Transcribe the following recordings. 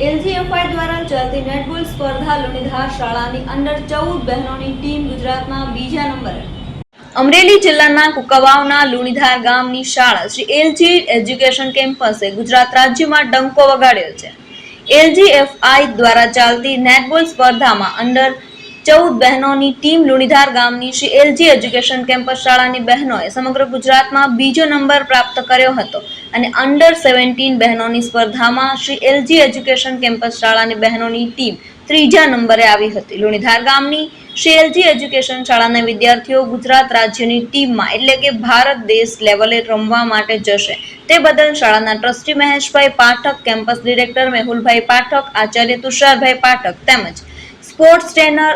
એલજીએફઆઈ દ્વારા ચાલતી નેટબોલ સ્પર્ધા લુણીધાર શાળાની અંડર 14 બહેનોની ટીમ ગુજરાતમાં બીજા નંબરે. અમરેલી જિલ્લાના કુંકાવાવના લુણીધાર ગામની શાળા શ્રી એલજી એજ્યુકેશન કેમ્પસે ગુજરાત રાજ્યમાં ડંકો વગાડ્યો છે. એલજીએફઆઈ દ્વારા ચાલતી નેટબોલ સ્પર્ધામાં અંડર 14 બહેનોની ટીમ લુણીધાર ગામની શ્રી એલજી એજ્યુકેશન કેમ્પસ શાળાની બહેનોએ સમગ્ર ગુજરાતમાં બીજો નંબર પ્રાપ્ત કર્યો હતો અને અંડર 17 બહેનોની સ્પર્ધામાં શ્રી એલજી એજ્યુકેશન કેમ્પસ શાળાની બહેનોની ટીમ ત્રીજા નંબરે આવી હતી. લુણીધાર ગામની શ્રી એલજી એજ્યુકેશન શાળાના વિદ્યાર્થીઓ ગુજરાત રાજ્યની ટીમમાં એટલે કે ભારત દેશ લેવલે રમવા માટે જશે તે બદલ શાળાના ટ્રસ્ટી મહેશભાઈ પાઠક, કેમ્પસ ડિરેક્ટર મેહુલભાઈ પાઠક, આચાર્ય તુષારભાઈ પાઠક તેમજ સ્પોર્ટ્સ ટ્રેનર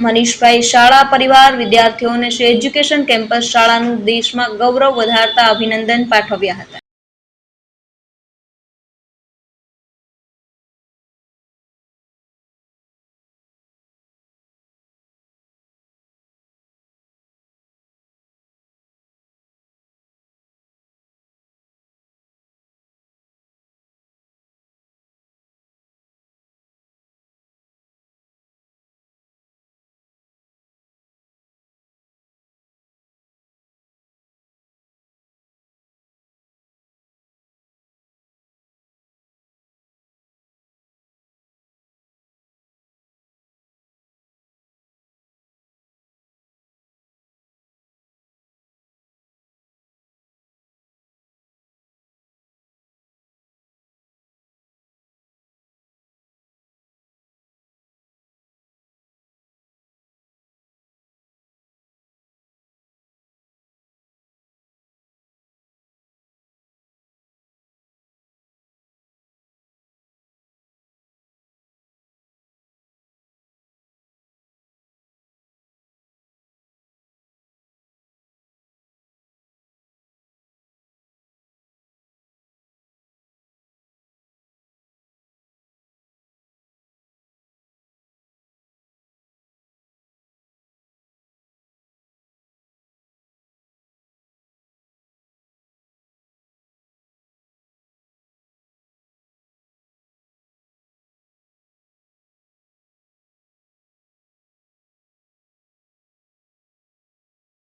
મનીષભાઈ શાળા પરિવાર વિદ્યાર્થીઓને શ્રી એજ્યુકેશન કેમ્પસ શાળાનું દેશમાં ગૌરવ વધારતા અભિનંદન પાઠવ્યા હતા.